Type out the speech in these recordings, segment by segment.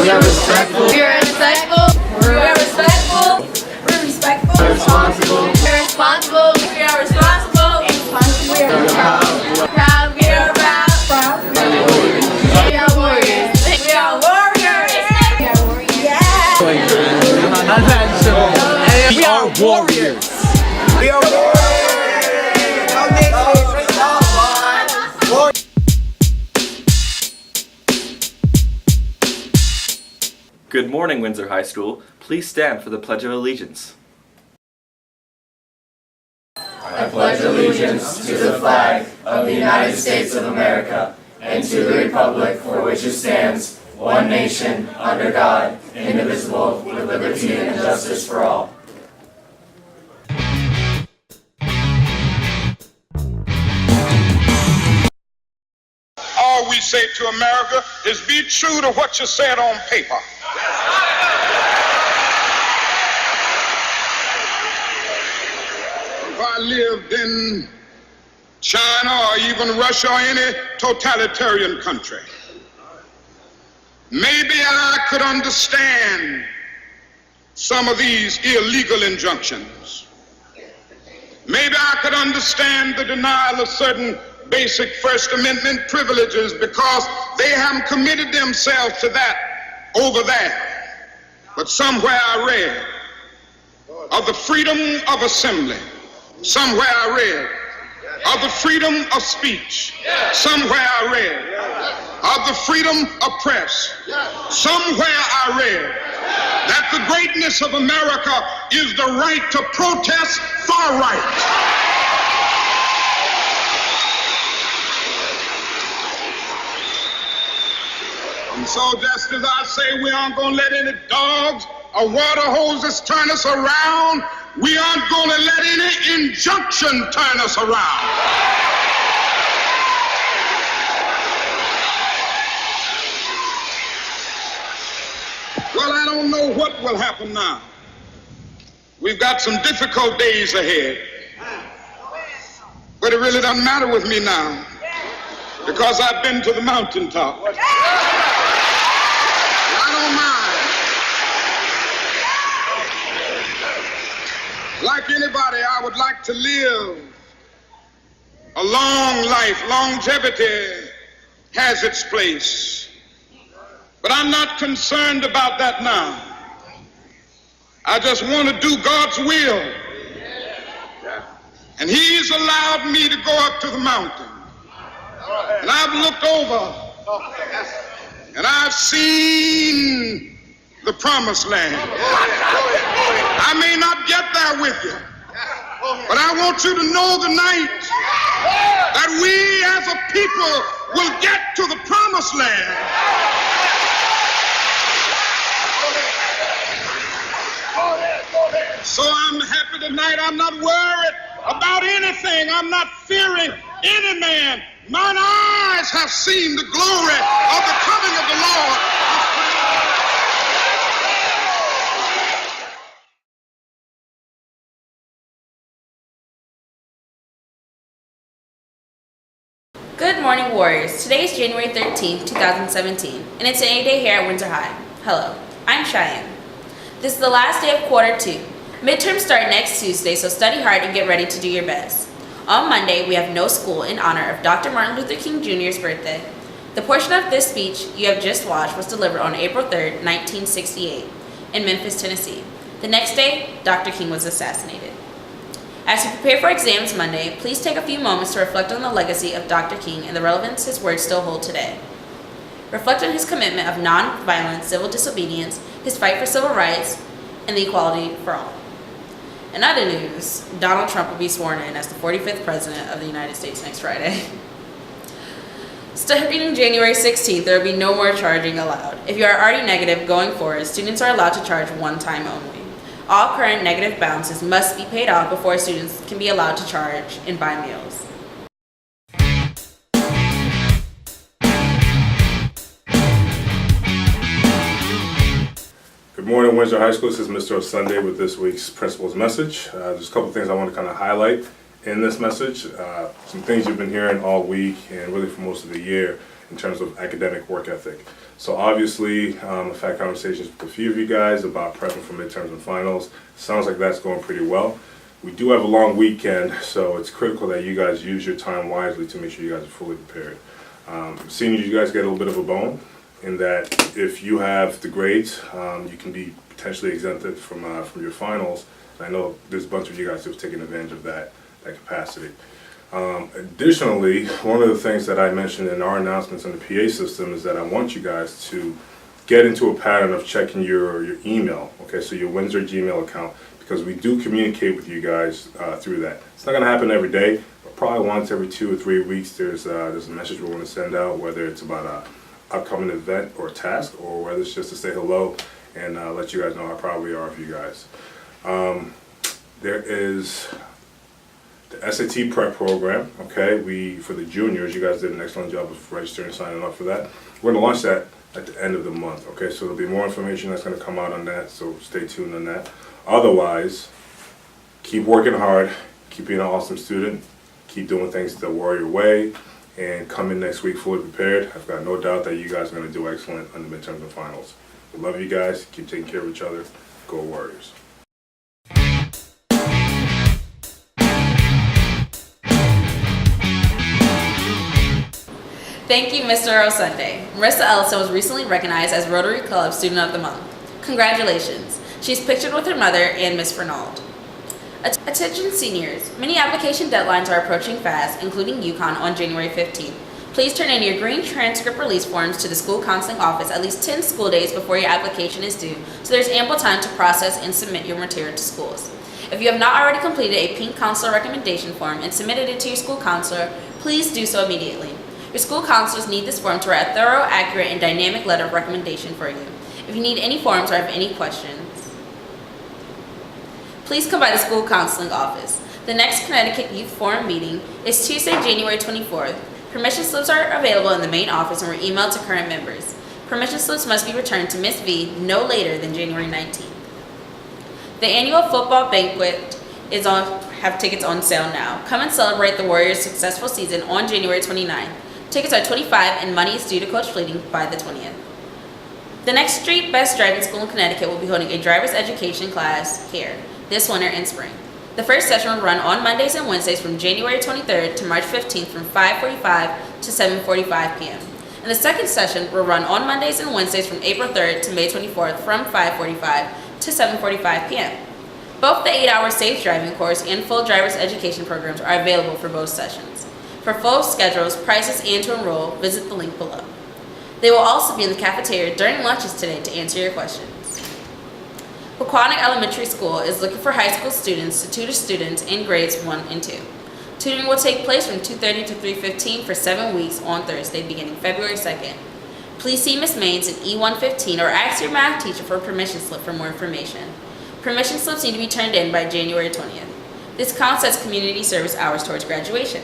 We are respectful. We are respectful. We are respectful. We're respectful. We're responsible. We're responsible. We are responsible. We are proud. Proud. We are proud. We are warriors. We are warriors. We are warriors. Yeah. We are warriors. We are warriors. Good morning, Windsor High School. Please stand for the Pledge of Allegiance. I pledge allegiance to the flag of the United States of America and to the republic for which it stands, one nation, under God, indivisible, with liberty and justice for all. All we say to America is be true to what you said on paper. If I lived in China or even Russia or any totalitarian country, maybe I could understand some of these illegal injunctions. Maybe I could understand the denial of certain basic First Amendment privileges because they haven't committed themselves to that over there. But somewhere I read of the freedom of assembly. Somewhere I read of the freedom of speech. Somewhere I read of the freedom of press. Somewhere I read that the greatness of America is the right to protest far right. And so just as I say we aren't going to let any dogs or water hoses turn us around, we aren't going to let any injunction turn us around. Well, I don't know what will happen now. We've got some difficult days ahead. But it really doesn't matter with me now because I've been to the mountaintop. Like anybody, I would like to live a long life. Longevity has its place. But I'm not concerned about that now. I just want to do God's will. And He's allowed me to go up to the mountain. And I've looked over and I've seen the promised land. I may not get there with you, but I want you to know tonight that we as a people will get to the promised land. So I'm happy tonight. I'm not worried about anything. I'm not fearing any man. Mine eyes have seen the glory of the coming of the Lord. Good morning, Warriors. Today is January 13th, 2017, and it's an A-Day here at Windsor High. Hello, I'm Cheyenne. This is the last day of quarter 2. Midterms start next Tuesday, so study hard and get ready to do your best. On Monday, we have no school in honor of Dr. Martin Luther King Jr.'s birthday. The portion of this speech you have just watched was delivered on April 3rd, 1968, in Memphis, Tennessee. The next day, Dr. King was assassinated. As you prepare for exams Monday, please take a few moments to reflect on the legacy of Dr. King and the relevance his words still hold today. Reflect on his commitment of non-violent civil disobedience, his fight for civil rights, and the equality for all. In other news, Donald Trump will be sworn in as the 45th President of the United States next Friday. Starting January 16th, there will be no more charging allowed. If you are already negative going forward, students are allowed to charge one time only. All current negative balances must be paid off before students can be allowed to charge and buy meals. Good morning, Windsor High School. This is Mr. Sunday with this week's principal's message. There's a couple things I want to kind of highlight in this message. Some things you've been hearing all week and really for most of the year in terms of academic work ethic. So obviously, I've had conversations with a few of you guys about prepping for midterms and finals. Sounds like that's going pretty well. We do have a long weekend, so it's critical that you guys use your time wisely to make sure you guys are fully prepared. Seniors, you guys get a little bit of a bone in that if you have the grades, you can be potentially exempted from your finals. And I know there's a bunch of you guys who've taken advantage of that capacity. Additionally, one of the things that I mentioned in our announcements on the PA system is that I want you guys to get into a pattern of checking your email, okay, so your Windsor Gmail account, because we do communicate with you guys through that. It's not going to happen every day, but probably once every 2 or 3 weeks there's a message we want to send out, whether it's about an upcoming event or task, or whether it's just to say hello and let you guys know how proud we are of you guys. There is the SAT prep program, okay, for the juniors, you guys did an excellent job of registering and signing up for that. We're going to launch that at the end of the month, okay, so there'll be more information that's going to come out on that, so stay tuned on that. Otherwise, keep working hard, keep being an awesome student, keep doing things the Warrior way, and come in next week fully prepared. I've got no doubt that you guys are going to do excellent on the midterms and finals. We love you guys, keep taking care of each other, go Warriors. Thank you, Mr. O'Sunday. Marissa Ellison was recently recognized as Rotary Club Student of the Month. Congratulations. She's pictured with her mother and Miss Fernald. Attention seniors, many application deadlines are approaching fast, including UConn on January 15th. Please turn in your green transcript release forms to the school counseling office at least 10 school days before your application is due, so there's ample time to process and submit your material to schools. If you have not already completed a pink counselor recommendation form and submitted it to your school counselor, please do so immediately. Your school counselors need this form to write a thorough, accurate, and dynamic letter of recommendation for you. If you need any forms or have any questions, please come by the school counseling office. The next Connecticut Youth Forum meeting is Tuesday, January 24th. Permission slips are available in the main office and were emailed to current members. Permission slips must be returned to Ms. V no later than January 19th. The annual football banquet have tickets on sale now. Come and celebrate the Warriors' successful season on January 29th. Tickets are $25 and money is due to Coach Fleeting by the 20th. The next Street Best Driving School in Connecticut will be holding a driver's education class here this winter and spring. The first session will run on Mondays and Wednesdays from January 23rd to March 15th from 5:45 to 7:45 p.m. And the second session will run on Mondays and Wednesdays from April 3rd to May 24th from 5:45 to 7:45 p.m. Both the 8-hour safe driving course and full driver's education programs are available for both sessions. For full schedules, prices, and to enroll, visit the link below. They will also be in the cafeteria during lunches today to answer your questions. Pequannock Elementary School is looking for high school students to tutor students in grades 1 and 2. Tutoring will take place from 2:30 to 3:15 for 7 weeks on Thursday beginning February 2nd. Please see Ms. Maines in E115 or ask your math teacher for a permission slip for more information. Permission slips need to be turned in by January 20th. This counts as community service hours towards graduation.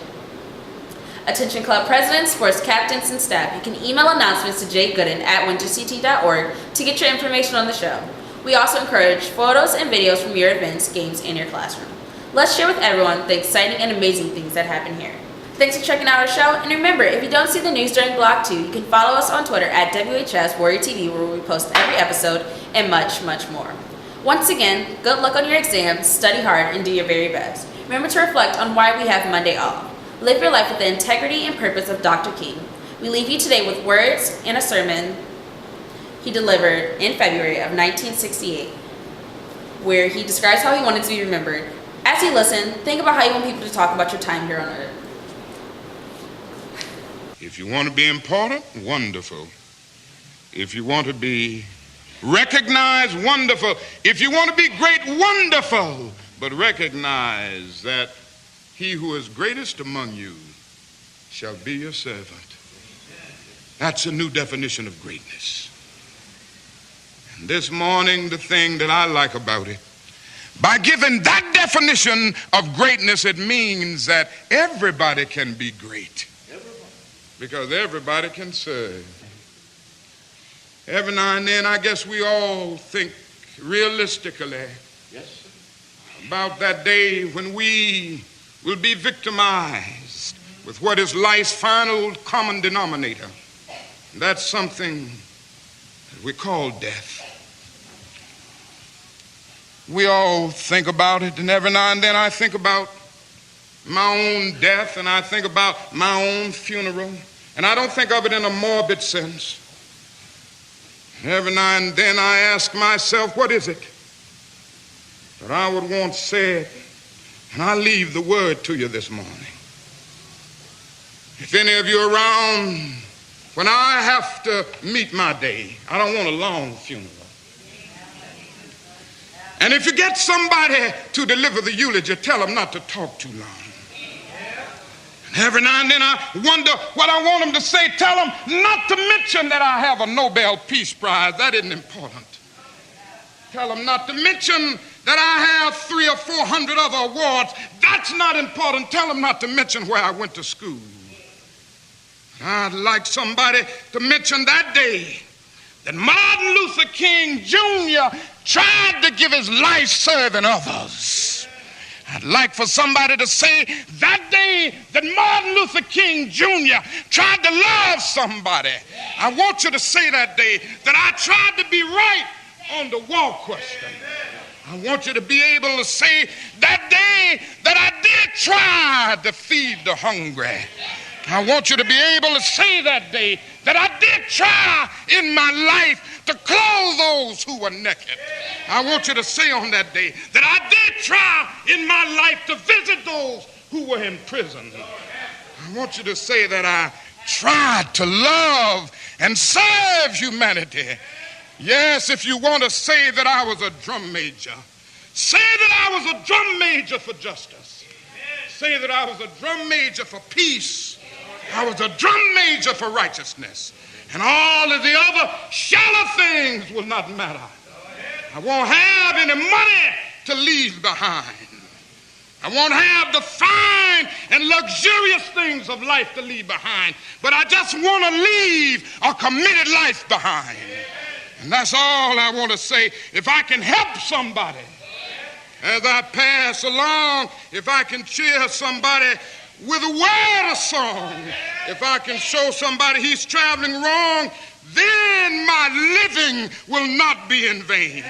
Attention club presidents, sports captains, and staff, you can email announcements to jgoodin@windsorct.org to get your information on the show. We also encourage photos and videos from your events, games, and your classroom. Let's share with everyone the exciting and amazing things that happen here. Thanks for checking out our show, and remember, if you don't see the news during Block 2, you can follow us on Twitter at WHS Warrior TV, where we post every episode and much, much more. Once again, good luck on your exams, study hard, and do your very best. Remember to reflect on why we have Monday off. Live your life with the integrity and purpose of Dr. King. We leave you today with words and a sermon he delivered in February of 1968, where he describes how he wanted to be remembered. As you listen, think about how you want people to talk about your time here on earth. If you want to be important, wonderful. If you want to be recognized, wonderful. If you want to be great, wonderful. But recognize that he who is greatest among you shall be your servant. That's a new definition of greatness. And this morning, the thing that I like about it, by giving that definition of greatness, it means that everybody can be great. Because everybody can serve. Every now and then, I guess we all think realistically about that day when we will be victimized with what is life's final common denominator. That's something we call death. We all think about it, and every now and then I think about my own death, and I think about my own funeral, and I don't think of it in a morbid sense. Every now and then I ask myself, what is it that I would want said? And I leave the word to you this morning. If any of you are around when I have to meet my day, I don't want a long funeral. And if you get somebody to deliver the eulogy, tell them not to talk too long. And every now and then I wonder what I want them to say. Tell them not to mention that I have a Nobel Peace Prize. That isn't important. Tell them not to mention that I have 300 or 400 other awards. That's not important. Tell them not to mention where I went to school. I'd like somebody to mention that day that Martin Luther King Jr. tried to give his life serving others. I'd like for somebody to say that day that Martin Luther King Jr. tried to love somebody. I want you to say that day that I tried to be right on the war question. I want you to be able to say that day that I did try to feed the hungry. I want you to be able to say that day that I did try in my life to clothe those who were naked. I want you to say on that day that I did try in my life to visit those who were in prison. I want you to say that I tried to love and serve humanity. Yes, if you want to say that I was a drum major, say that I was a drum major for justice. Say that I was a drum major for peace. I was a drum major for righteousness. And all of the other shallow things will not matter. I won't have any money to leave behind. I won't have the fine and luxurious things of life to leave behind. But I just want to leave a committed life behind. And that's all I want to say. If I can help somebody as I pass along, if I can cheer somebody with a word of song, if I can show somebody he's traveling wrong, then my living will not be in vain.